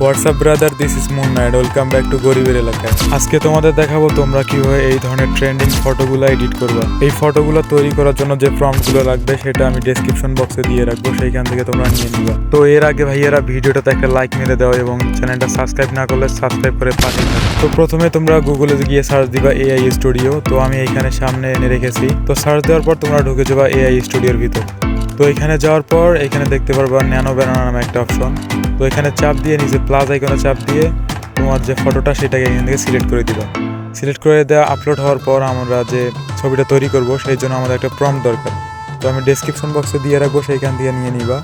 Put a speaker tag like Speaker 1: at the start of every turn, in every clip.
Speaker 1: WhatsApp brother, this is moon night. Welcome back to গরিবের এলাকায়। আজকে তোমাদের দেখাবো তোমরা কিভাবে এই ধরনের ট্রেন্ডিং ফটোগুলো এডিট করবা। এই ফটোগুলো তৈরি করার জন্য যে প্রম্পটগুলো লাগবে সেটা আমি ডেসক্রিপশন বক্সে দিয়ে রাখবো, সেইখান থেকে তোমরা নিয়ে নিবা। তো এর আগে ভাইয়েরা ভিডিওটাতে একটা লাইক মেরে দাও এবং চ্যানেলটা সাবস্ক্রাইব না করলে সাবস্ক্রাইব করে পাশে থাকো। তো প্রথমে তোমরা গুগলে গিয়ে সার্চ দিবা এআই স্টুডিও। তো আমি এখানে সামনে এনে রেখেছি। তো সার্চ দেওয়ার পর তোমরা ঢুকে যাবা এআই স্টুডিওর ভিতর। তো এখানে যাওয়ার পর এখানে দেখতে পারবা ন্যানো ব্যানানা নামে একটা অপশন। তো এখানে চাপ দিয়ে নিচে প্লাস আইকনে চাপ দিয়ে তোমার যে ফটোটা সেটাকে এখান থেকে সিলেক্ট করে দিবা। সিলেক্ট করে দেওয়া আপলোড হওয়ার পর আমরা যে ছবিটা তৈরি করব সেই জন্য আমাদের একটা প্রম্পট দরকার। তো আমি ডেসক্রিপশন বক্সে দিয়ে রাখবো, সেইখান থেকে নিয়ে নিবা।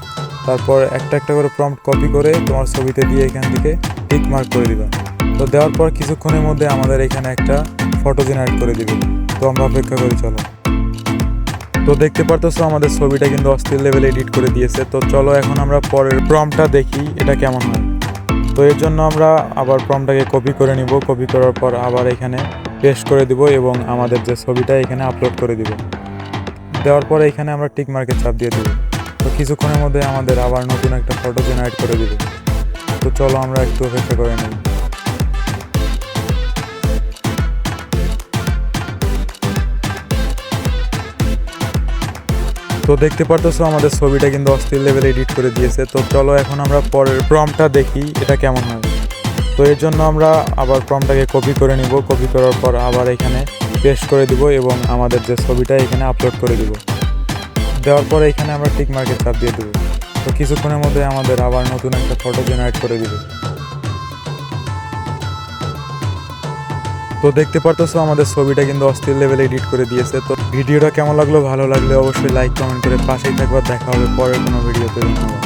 Speaker 1: তারপর একটা একটা করে প্রম্পট কপি করে তোমার ছবিতে দিয়ে এখান থেকে টিক মার্ক করে দিবা। তো দেওয়ার পর কিছুক্ষণের মধ্যে আমাদের এখানে একটা ফটো জেনারেট করে দিবে। তো আমরা অপেক্ষা করি, চলো। তো দেখতে পারতেছো আমাদের ছবিটা কিন্তু অস্থির লেভেলে এডিট করে দিয়েছে। তো চলো এখন আমরা পরের প্রম্পটটা দেখি এটা কেমন হয়। তো এর জন্য আমরা আবার প্রম্পটটাকে কপি করে নিব। কপি করার পর আবার এখানে পেস্ট করে দিব এবং আমাদের যে ছবিটা এখানে আপলোড করে দিব। দেওয়ার পরে এখানে আমরা টিক মার্কের চাপ দিয়ে দেব। তো কিছুক্ষণের মধ্যে আমাদের আবার নতুন একটা ফটো জেনারেট করে দিবে। তো চলো আমরা একটু অপেক্ষা করে নিই। তো দেখতে পারতেছো আমাদের ছবিটা কিন্তু অস্থির লেভেলে এডিট করে দিয়েছে। তো চলো এখন আমরা পরের প্রম্পটটা দেখি এটা কেমন হয়। তো এর জন্য আমরা আবার প্রম্পটটাকে কপি করে নিব। কপি করার পর আবার এখানে পেস্ট করে দিব এবং আমাদের যে ছবিটা এখানে আপলোড করে দিব। দেওয়ার পরে এখানে আমরা টিক মার্কের চাপ দিয়ে দেবো। তো কিছুক্ষণের মধ্যে আমাদের আবার নতুন একটা ফটো জেনারেট করে দিবে। তো দেখতে পারতেছো আমাদের ছবিটা কিন্তু অস্থির লেভেলে এডিট করে দিয়েছে। তো ভিডিওটা কেমন লাগলো, ভালো লাগলে অবশ্যই লাইক কমেন্ট করে পাশেই থাকবার। দেখা হবে পরের কোনো ভিডিওতে। ধন্যবাদ।